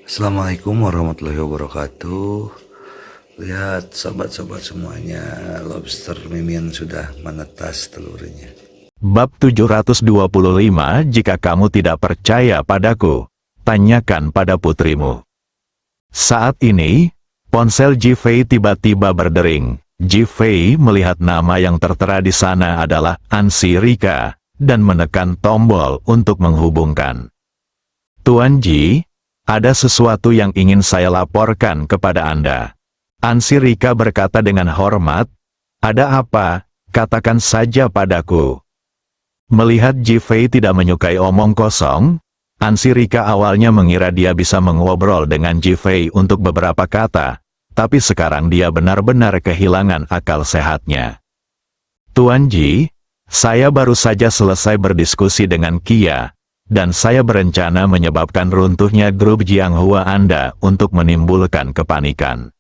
Assalamualaikum warahmatullahi wabarakatuh. Lihat sobat-sobat semuanya, lobster mimin sudah menetas telurnya. Bab 725. Jika kamu tidak percaya padaku, tanyakan pada putrimu. Saat ini, ponsel Ji-Fei tiba-tiba berdering. Ji-Fei melihat nama yang tertera di sana adalah Ansi Rika, dan menekan tombol untuk menghubungkan. Tuan Ji, ada sesuatu yang ingin saya laporkan kepada Anda. Ansi Rika berkata dengan hormat, "Ada apa? Katakan saja padaku." Melihat Ji-Fei tidak menyukai omong kosong, Ansi Rika awalnya mengira dia bisa mengobrol dengan Ji-Fei untuk beberapa kata, tapi sekarang dia benar-benar kehilangan akal sehatnya. "Tuan Ji, saya baru saja selesai berdiskusi dengan Kia, dan saya berencana menyebabkan runtuhnya grup Jianghua Anda untuk menimbulkan kepanikan."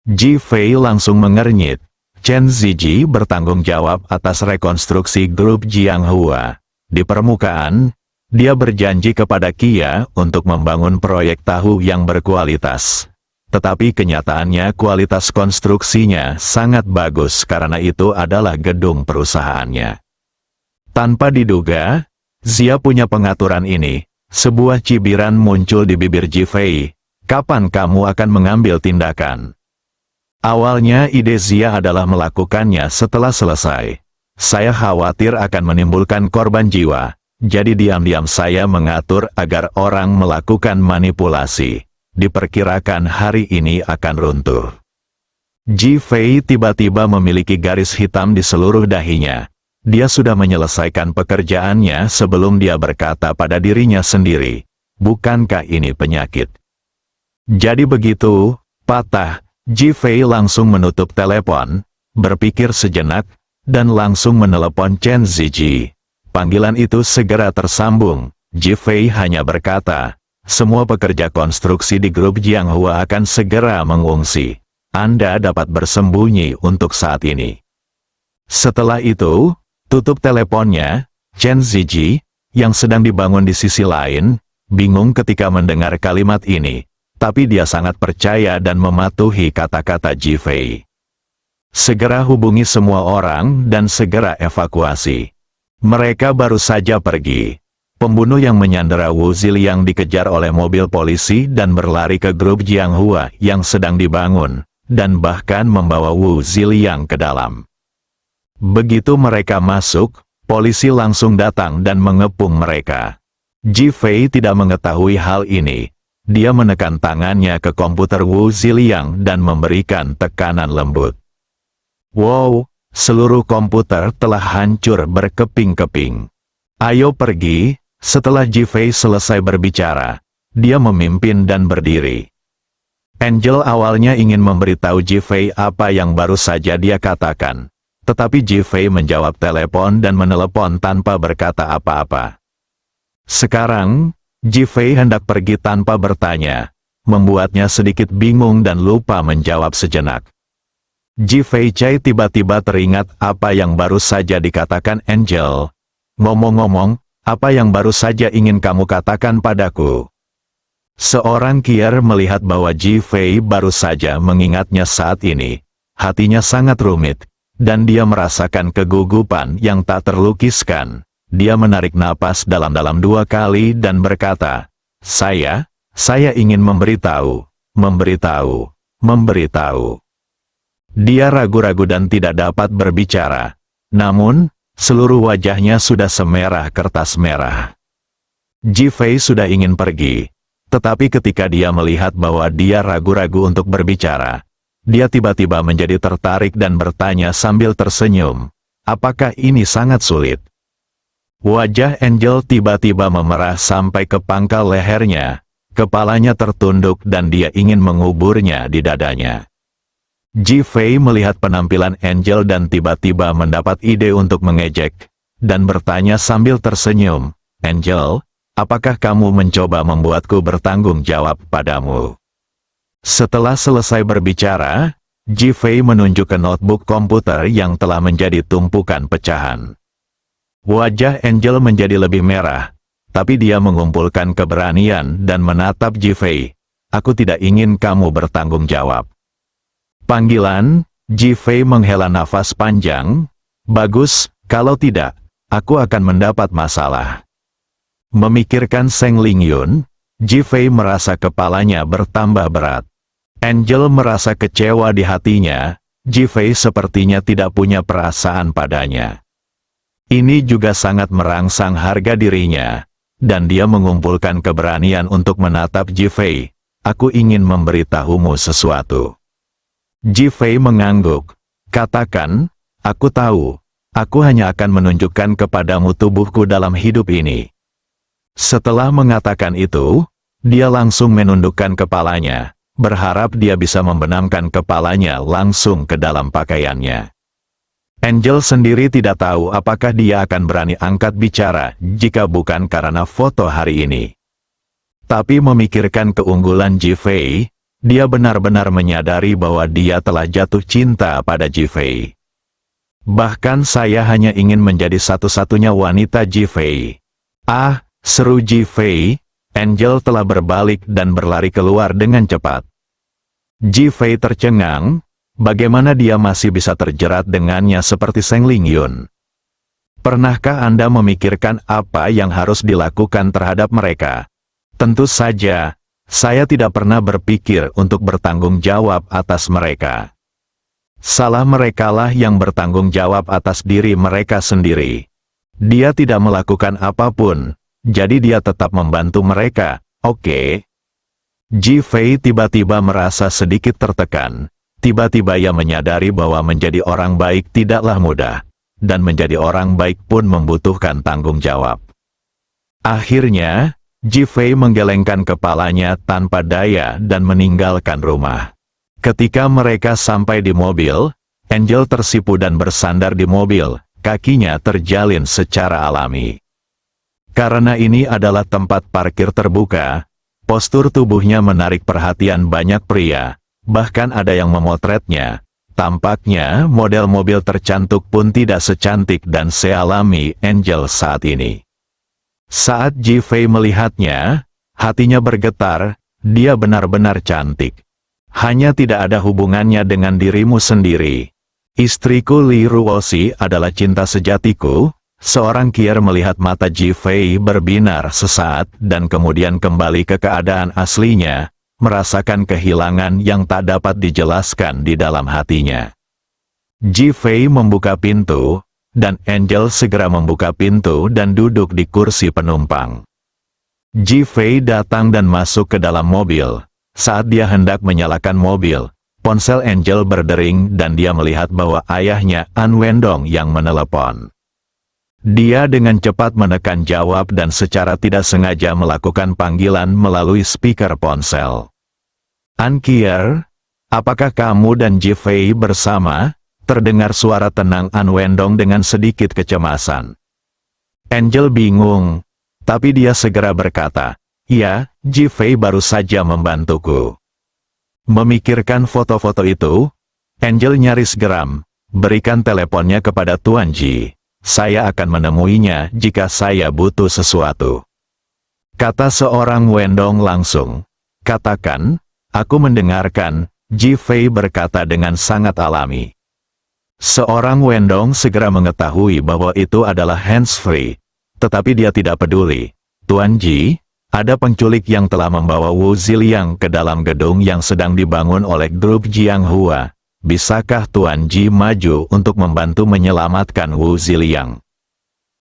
Ji-Fei langsung mengernyit. Chen Ziji bertanggung jawab atas rekonstruksi grup Jianghua. Di permukaan, dia berjanji kepada Kia untuk membangun proyek tahu yang berkualitas. Tetapi kenyataannya kualitas konstruksinya sangat bagus karena itu adalah gedung perusahaannya. Tanpa diduga, Zia punya pengaturan ini. Sebuah cibiran muncul di bibir Ji-Fei. "Kapan kamu akan mengambil tindakan?" Awalnya ide Zia adalah melakukannya setelah selesai. "Saya khawatir akan menimbulkan korban jiwa, jadi diam-diam saya mengatur agar orang melakukan manipulasi. Diperkirakan hari ini akan runtuh." Ji-Fei tiba-tiba memiliki garis hitam di seluruh dahinya. Dia sudah menyelesaikan pekerjaannya sebelum dia berkata pada dirinya sendiri, "Bukankah ini penyakit?" Jadi begitu, patah. Ji-Fei langsung menutup telepon, berpikir sejenak, dan langsung menelepon Chen Ziji. Panggilan itu segera tersambung. Ji-Fei hanya berkata, "Semua pekerja konstruksi di grup Jianghua akan segera mengungsi. Anda dapat bersembunyi untuk saat ini." Setelah itu, tutup teleponnya. Chen Ziji, yang sedang dibangun di sisi lain, bingung ketika mendengar kalimat ini. Tapi dia sangat percaya dan mematuhi kata-kata Ji-Fei. "Segera hubungi semua orang dan segera evakuasi." Mereka baru saja pergi. Pembunuh yang menyandera Wu Ziliang dikejar oleh mobil polisi dan berlari ke grup Jianghua yang sedang dibangun, dan bahkan membawa Wu Ziliang ke dalam. Begitu mereka masuk, polisi langsung datang dan mengepung mereka. Ji-Fei tidak mengetahui hal ini. Dia menekan tangannya ke komputer Wu Ziliang dan memberikan tekanan lembut. Wow, seluruh komputer telah hancur berkeping-keping. "Ayo pergi." Setelah Ji-Fei selesai berbicara, dia memimpin dan berdiri. Angel awalnya ingin memberitahu Ji-Fei apa yang baru saja dia katakan. Tetapi Ji-Fei menjawab telepon dan menelepon tanpa berkata apa-apa. Sekarang, Ji-Fei hendak pergi tanpa bertanya, membuatnya sedikit bingung dan lupa menjawab sejenak. Ji-Fei Chai tiba-tiba teringat apa yang baru saja dikatakan Angel. "Ngomong-ngomong, apa yang baru saja ingin kamu katakan padaku?" Seorang kier melihat bahwa Ji-Fei baru saja mengingatnya saat ini. Hatinya sangat rumit, dan dia merasakan kegugupan yang tak terlukiskan. Dia menarik napas dalam-dalam 2 kali dan berkata, Saya ingin memberitahu. Dia ragu-ragu dan tidak dapat berbicara. Namun, seluruh wajahnya sudah semerah kertas merah. Ji-Fei sudah ingin pergi. Tetapi ketika dia melihat bahwa dia ragu-ragu untuk berbicara, dia tiba-tiba menjadi tertarik dan bertanya sambil tersenyum, "Apakah ini sangat sulit?" Wajah Angel tiba-tiba memerah sampai ke pangkal lehernya, kepalanya tertunduk dan dia ingin menguburnya di dadanya. Ji-Fei melihat penampilan Angel dan tiba-tiba mendapat ide untuk mengejek, dan bertanya sambil tersenyum, "Angel, apakah kamu mencoba membuatku bertanggung jawab padamu?" Setelah selesai berbicara, Ji-Fei menunjuk ke notebook komputer yang telah menjadi tumpukan pecahan. Wajah Angel menjadi lebih merah. tapi dia mengumpulkan keberanian dan menatap Ji-Fei. Aku tidak ingin kamu bertanggung jawab. Panggilan, Ji-Fei menghela nafas panjang. Bagus, kalau tidak, aku akan mendapat masalah. Memikirkan Seng Lingyun, Ji-Fei merasa kepalanya bertambah berat. Angel merasa kecewa di hatinya, Ji-Fei sepertinya tidak punya perasaan padanya. Ini juga sangat merangsang harga dirinya, dan dia mengumpulkan keberanian untuk menatap Ji-Fei. Aku ingin memberitahumu sesuatu. Ji-Fei mengangguk. Katakan, aku tahu, aku hanya akan menunjukkan kepadamu tubuhku dalam hidup ini. Setelah mengatakan itu, dia langsung menundukkan kepalanya, berharap dia bisa membenamkan kepalanya langsung ke dalam pakaiannya. Angel sendiri tidak tahu apakah dia akan berani angkat bicara jika bukan karena foto hari ini. Tapi memikirkan keunggulan Ji-Fei, dia benar-benar menyadari bahwa dia telah jatuh cinta pada Ji-Fei. Bahkan saya hanya ingin menjadi satu-satunya wanita Ji-Fei. Ah, seru Ji-Fei. Angel telah berbalik dan berlari keluar dengan cepat. Ji-Fei tercengang, bagaimana dia masih bisa terjerat dengannya seperti Seng Lingyun. Pernahkah Anda memikirkan apa yang harus dilakukan terhadap mereka? Tentu saja, saya tidak pernah berpikir untuk bertanggung jawab atas mereka. Salah merekalah yang bertanggung jawab atas diri mereka sendiri. Dia tidak melakukan apapun, jadi dia tetap membantu mereka, oke? Ji-Fei tiba-tiba merasa sedikit tertekan. Tiba-tiba ia menyadari bahwa menjadi orang baik tidaklah mudah, dan menjadi orang baik pun membutuhkan tanggung jawab. Akhirnya, Ji-Fei menggelengkan kepalanya tanpa daya dan meninggalkan rumah. Ketika mereka sampai di mobil, Angel tersipu dan bersandar di mobil, kakinya terjalin secara alami. Karena ini adalah tempat parkir terbuka, postur tubuhnya menarik perhatian banyak pria, bahkan ada yang memotretnya. Tampaknya model mobil tercantik pun tidak secantik dan sealami Angel saat ini. Saat Ji-Fei melihatnya, hatinya bergetar, dia benar-benar cantik. Hanya tidak ada hubungannya dengan dirimu sendiri. Istriku Li Ruoshi adalah cinta sejatiku. Seorang kier melihat mata Ji-Fei berbinar sesaat dan kemudian kembali ke keadaan aslinya, merasakan kehilangan yang tak dapat dijelaskan di dalam hatinya. Ji-Fei membuka pintu, dan Angel segera membuka pintu dan duduk di kursi penumpang. Ji-Fei datang dan masuk ke dalam mobil. Saat dia hendak menyalakan mobil, ponsel Angel berdering dan dia melihat bahwa ayahnya An Wendong yang menelepon. Dia dengan cepat menekan jawab dan secara tidak sengaja melakukan panggilan melalui speaker ponsel. An Kier, apakah kamu dan Ji-Fei bersama? Terdengar suara tenang An Wendong dengan sedikit kecemasan. Angel bingung, tapi dia segera berkata, "Ya, Ji-Fei baru saja membantuku." Memikirkan foto-foto itu, Angel nyaris geram. Berikan teleponnya kepada Tuan Ji. Saya akan menemuinya jika saya butuh sesuatu. Kata seorang Wendong langsung. Katakan, aku mendengarkan, Ji-Fei berkata dengan sangat alami. Seorang Wendong segera mengetahui bahwa itu adalah hands-free, tetapi dia tidak peduli. Tuan Ji, ada penculik yang telah membawa Wu Ziliang ke dalam gedung yang sedang dibangun oleh grup Jianghua. Bisakah Tuan Ji maju untuk membantu menyelamatkan Wu Ziliang?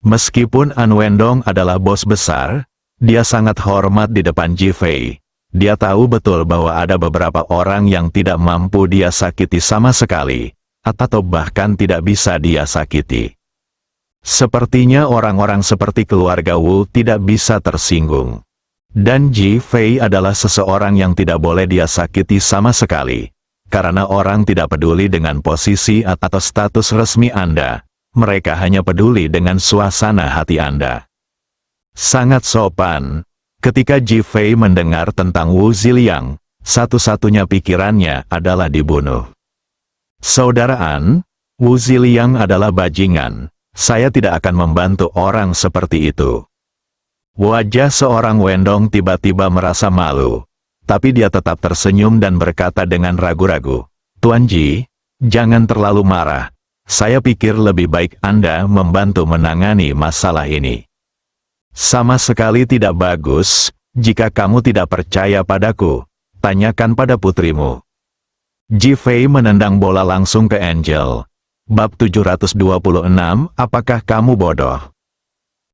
Meskipun An Wendong adalah bos besar, dia sangat hormat di depan Ji-Fei. Dia tahu betul bahwa ada beberapa orang yang tidak mampu dia sakiti sama sekali, atau bahkan tidak bisa dia sakiti. Sepertinya orang-orang seperti keluarga Wu tidak bisa tersinggung. Dan Ji-Fei adalah seseorang yang tidak boleh dia sakiti sama sekali. Karena orang tidak peduli dengan posisi atau status resmi Anda, mereka hanya peduli dengan suasana hati Anda. Sangat sopan. Ketika Ji-Fei mendengar tentang Wu Ziliang, satu-satunya pikirannya adalah dibunuh. Saudara An, Wu Ziliang adalah bajingan. Saya tidak akan membantu orang seperti itu. Wajah seorang Wendong tiba-tiba merasa malu. Tapi dia tetap tersenyum dan berkata dengan ragu-ragu, "Tuan Ji, jangan terlalu marah. Saya pikir lebih baik Anda membantu menangani masalah ini. Sama sekali tidak bagus, jika kamu tidak percaya padaku, tanyakan pada putrimu." Ji Fei menendang bola langsung ke Angel. Bab 726, apakah kamu bodoh?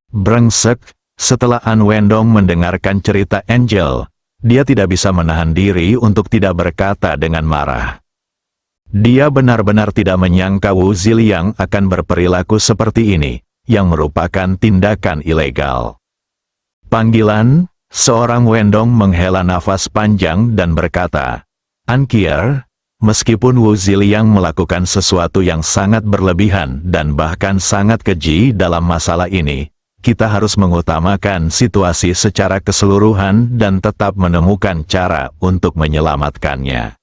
Brengsek, setelah An Wendong mendengarkan cerita Angel, dia tidak bisa menahan diri untuk tidak berkata dengan marah. Dia benar-benar tidak menyangka Wu Ziliang akan berperilaku seperti ini, yang merupakan tindakan ilegal. Panggilan, seorang Wendong menghela nafas panjang dan berkata, "An Kier, meskipun Wu Ziliang melakukan sesuatu yang sangat berlebihan dan bahkan sangat keji dalam masalah ini, kita harus mengutamakan situasi secara keseluruhan dan tetap menemukan cara untuk menyelamatkannya."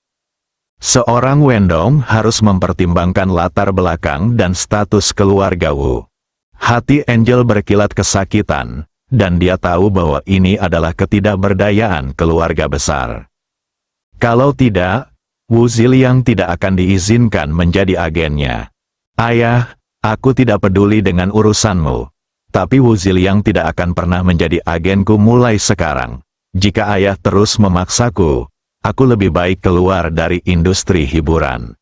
Seorang Wendong harus mempertimbangkan latar belakang dan status keluarga Wu. Hati Angel berkilat kesakitan, dan dia tahu bahwa ini adalah ketidakberdayaan keluarga besar. Kalau tidak, Wu Ziliang tidak akan diizinkan menjadi agennya. "Ayah, aku tidak peduli dengan urusanmu. Tapi Wu Ziliang tidak akan pernah menjadi agenku mulai sekarang. Jika ayah terus memaksaku, aku lebih baik keluar dari industri hiburan."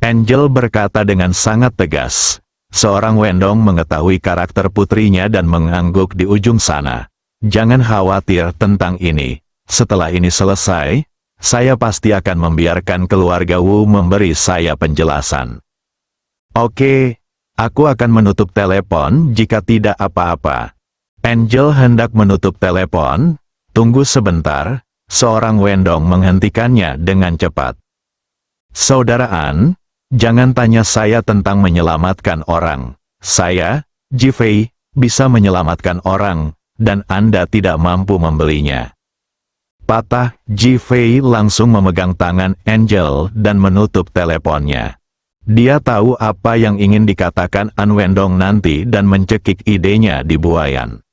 Angel berkata dengan sangat tegas. Seorang Wendong mengetahui karakter putrinya dan mengangguk di ujung sana. "Jangan khawatir tentang ini. Setelah ini selesai, saya pasti akan membiarkan keluarga Wu memberi saya penjelasan." "Oke. Aku akan menutup telepon jika tidak apa-apa." Angel hendak menutup telepon. "Tunggu sebentar," seorang Wendong menghentikannya dengan cepat. "Saudara An, jangan tanya saya tentang menyelamatkan orang. Saya, Ji Fei, bisa menyelamatkan orang, dan Anda tidak mampu membelinya." Patah, Ji Fei langsung memegang tangan Angel dan menutup teleponnya. Dia tahu apa yang ingin dikatakan An Wendong nanti dan mencekik idenya di buayan.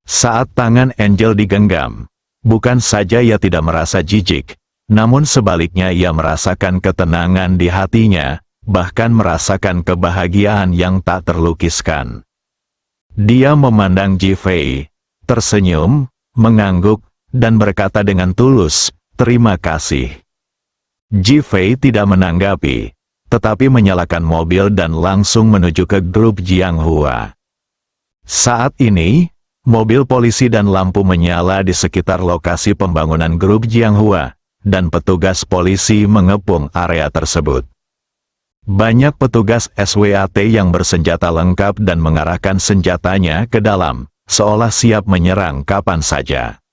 Saat tangan Angel digenggam, bukan saja ia tidak merasa jijik, namun sebaliknya ia merasakan ketenangan di hatinya, bahkan merasakan kebahagiaan yang tak terlukiskan. Dia memandang Ji Fei, tersenyum, mengangguk, dan berkata dengan tulus, "Terima kasih." Ji Fei tidak menanggapi, tetapi menyalakan mobil dan langsung menuju ke grup Jianghua. Saat ini, mobil polisi dan lampu menyala di sekitar lokasi pembangunan grup Jianghua, dan petugas polisi mengepung area tersebut. Banyak petugas SWAT yang bersenjata lengkap dan mengarahkan senjatanya ke dalam, seolah siap menyerang kapan saja.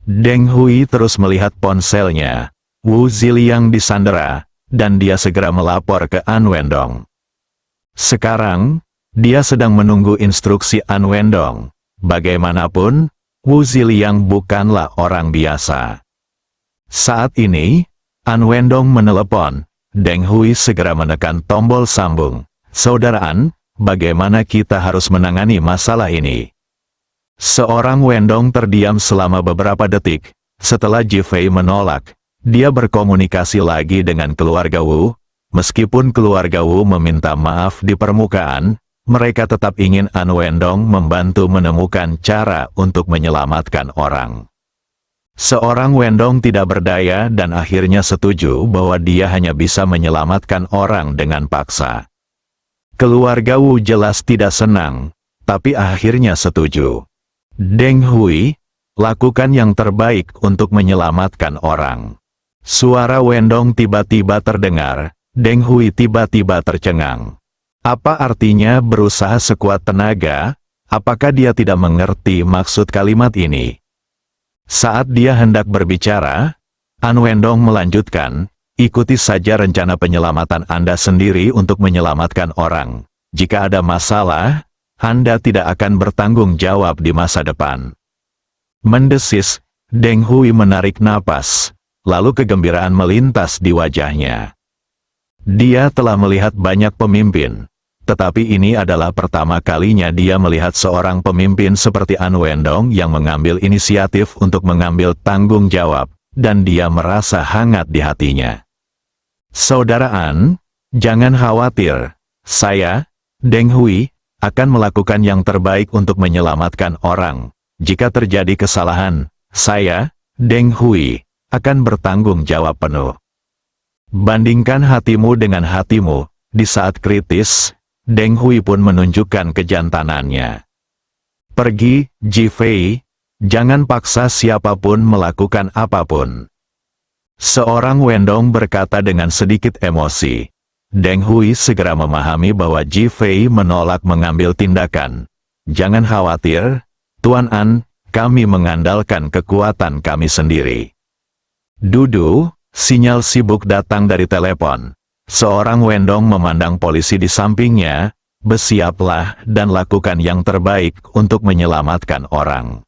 Deng Hui terus melihat ponselnya. Wu Ziliang disandera, dan dia segera melapor ke An Wendong. Sekarang, dia sedang menunggu instruksi An Wendong. Bagaimanapun, Wu Ziliang bukanlah orang biasa. Saat ini, An Wendong menelepon. Deng Hui segera menekan tombol sambung. "Saudara An, bagaimana kita harus menangani masalah ini?" Seorang Wendong terdiam selama beberapa detik. Setelah Ji Fei menolak, dia berkomunikasi lagi dengan keluarga Wu. Meskipun keluarga Wu meminta maaf di permukaan, mereka tetap ingin An Wendong membantu menemukan cara untuk menyelamatkan orang. Seorang Wendong tidak berdaya dan akhirnya setuju bahwa dia hanya bisa menyelamatkan orang dengan paksa. Keluarga Wu jelas tidak senang, tapi akhirnya setuju. "Deng Hui, lakukan yang terbaik untuk menyelamatkan orang." Suara Wendong tiba-tiba terdengar. Deng Hui tiba-tiba tercengang. Apa artinya berusaha sekuat tenaga? Apakah dia tidak mengerti maksud kalimat ini? Saat dia hendak berbicara, An Wendong melanjutkan, "Ikuti saja rencana penyelamatan Anda sendiri untuk menyelamatkan orang. Jika ada masalah, Anda tidak akan bertanggung jawab di masa depan." Mendesis, Deng Hui menarik napas. Lalu kegembiraan melintas di wajahnya. Dia telah melihat banyak pemimpin, tetapi ini adalah pertama kalinya dia melihat seorang pemimpin seperti An Wendong yang mengambil inisiatif untuk mengambil tanggung jawab, dan dia merasa hangat di hatinya. Saudara An, jangan khawatir. Saya, Deng Hui, akan melakukan yang terbaik untuk menyelamatkan orang. Jika terjadi kesalahan, saya, Deng Hui, akan bertanggung jawab penuh. Bandingkan hatimu dengan hatimu. Di saat kritis, Deng Hui pun menunjukkan kejantanannya. Pergi, Ji Fei, jangan paksa siapapun melakukan apapun. Seorang Wendong berkata dengan sedikit emosi. Deng Hui segera memahami bahwa Ji Fei menolak mengambil tindakan. Jangan khawatir, Tuan An, kami mengandalkan kekuatan kami sendiri. Dudu, sinyal sibuk datang dari telepon. Seorang Wendong memandang polisi di sampingnya, bersiaplah dan lakukan yang terbaik untuk menyelamatkan orang.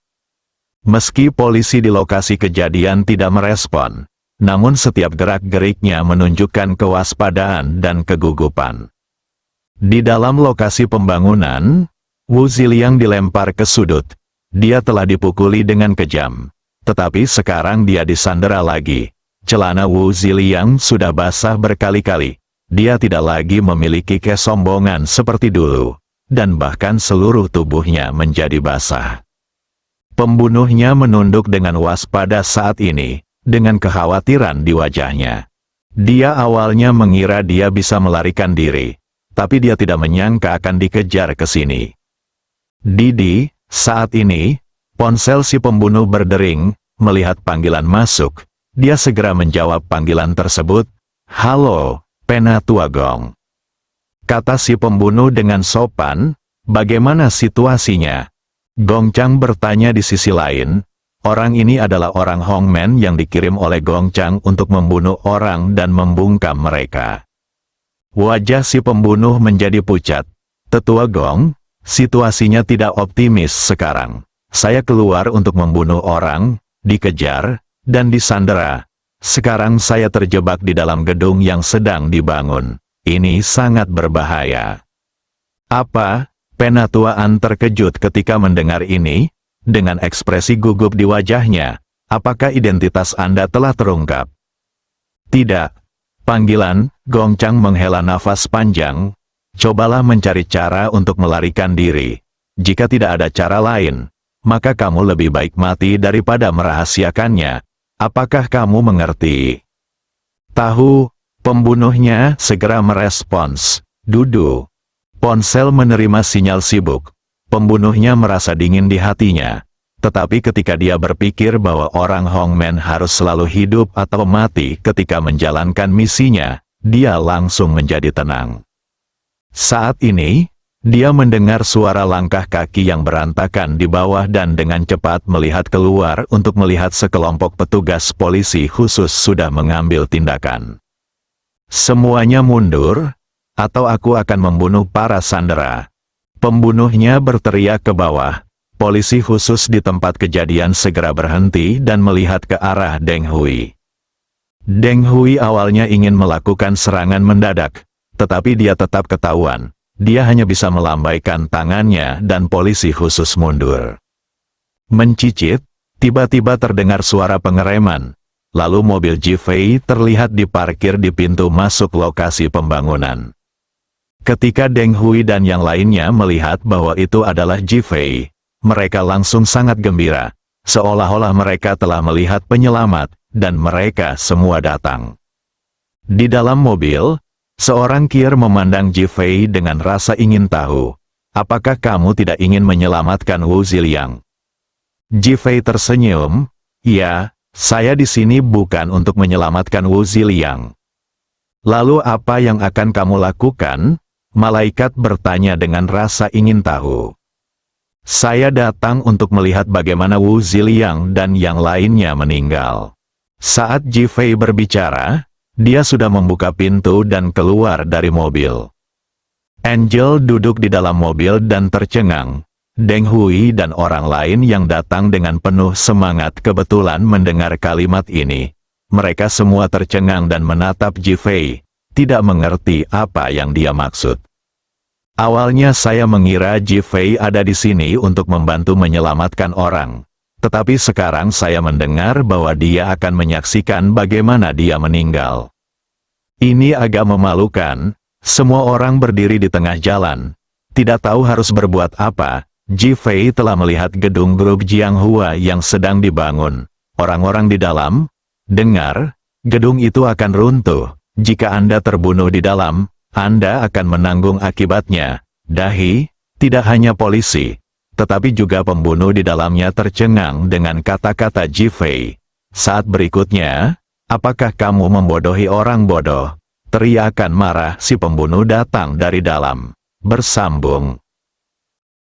Meski polisi di lokasi kejadian tidak merespon, namun setiap gerak-geriknya menunjukkan kewaspadaan dan kegugupan. Di dalam lokasi pembangunan, Wu Ziliang dilempar ke sudut. Dia telah dipukuli dengan kejam. Tetapi sekarang dia disandera lagi. Celana Wu Ziliang sudah basah berkali-kali. Dia tidak lagi memiliki kesombongan seperti dulu. Dan bahkan seluruh tubuhnya menjadi basah. Pembunuhnya menunduk dengan waspada saat ini, dengan kekhawatiran di wajahnya. Dia awalnya mengira dia bisa melarikan diri, tapi dia tidak menyangka akan dikejar ke sini. Didi, saat ini, ponsel si pembunuh berdering, melihat panggilan masuk. Dia segera menjawab panggilan tersebut. Halo, Penatua Gong. Kata si pembunuh dengan sopan, bagaimana situasinya? Gong Chang bertanya di sisi lain. Orang ini adalah orang Hongmen yang dikirim oleh Gong Chang untuk membunuh orang dan membungkam mereka. Wajah si pembunuh menjadi pucat. Tetua Gong, situasinya tidak optimis sekarang. Saya keluar untuk membunuh orang, dikejar, dan disandera. Sekarang saya terjebak di dalam gedung yang sedang dibangun. Ini sangat berbahaya. Apa? Penatua An terkejut ketika mendengar ini. Dengan ekspresi gugup di wajahnya, apakah identitas Anda telah terungkap? Tidak. Panggilan, Gong Chang menghela nafas panjang. Cobalah mencari cara untuk melarikan diri. Jika tidak ada cara lain, maka kamu lebih baik mati daripada merahasiakannya. Apakah kamu mengerti? Tahu, pembunuhnya segera merespons. Dudu. Ponsel menerima sinyal sibuk. Pembunuhnya merasa dingin di hatinya. Tetapi ketika dia berpikir bahwa orang Hongmen harus selalu hidup atau mati ketika menjalankan misinya, dia langsung menjadi tenang. Saat ini, dia mendengar suara langkah kaki yang berantakan di bawah dan dengan cepat melihat keluar untuk melihat sekelompok petugas polisi khusus sudah mengambil tindakan. Semuanya mundur, atau aku akan membunuh para sandera. Pembunuhnya berteriak ke bawah. Polisi khusus di tempat kejadian segera berhenti dan melihat ke arah Deng Hui. Deng Hui awalnya ingin melakukan serangan mendadak, tetapi dia tetap ketahuan. Dia hanya bisa melambaikan tangannya dan polisi khusus mundur. Mencicit, tiba-tiba terdengar suara pengereman. Lalu mobil Ji Fei terlihat diparkir di pintu masuk lokasi pembangunan. Ketika Deng Hui dan yang lainnya melihat bahwa itu adalah Ji Fei, mereka langsung sangat gembira, seolah-olah mereka telah melihat penyelamat, dan mereka semua datang. Di dalam mobil, seorang kier memandang Ji Fei dengan rasa ingin tahu, apakah kamu tidak ingin menyelamatkan Wu Ziliang? Ji Fei tersenyum, ya, saya di sini bukan untuk menyelamatkan Wu Ziliang. Lalu apa yang akan kamu lakukan? Malaikat bertanya dengan rasa ingin tahu. Saya datang untuk melihat bagaimana Wu Ziliang dan yang lainnya meninggal. Saat Ji Fei berbicara, dia sudah membuka pintu dan keluar dari mobil. Angel duduk di dalam mobil dan tercengang. Deng Hui dan orang lain yang datang dengan penuh semangat kebetulan mendengar kalimat ini. Mereka semua tercengang dan menatap Ji Fei, tidak mengerti apa yang dia maksud. Awalnya saya mengira Ji-Fei ada di sini untuk membantu menyelamatkan orang. Tetapi sekarang saya mendengar bahwa dia akan menyaksikan bagaimana dia meninggal. Ini agak memalukan, semua orang berdiri di tengah jalan. Tidak tahu harus berbuat apa, Ji-Fei telah melihat gedung grup Jianghua yang sedang dibangun. Orang-orang di dalam, dengar, gedung itu akan runtuh. Jika Anda terbunuh di dalam, Anda akan menanggung akibatnya. Dahi, tidak hanya polisi, tetapi juga pembunuh di dalamnya tercengang dengan kata-kata Ji-Fei. Saat berikutnya, apakah kamu membodohi orang bodoh? Teriakan marah si pembunuh datang dari dalam. Bersambung.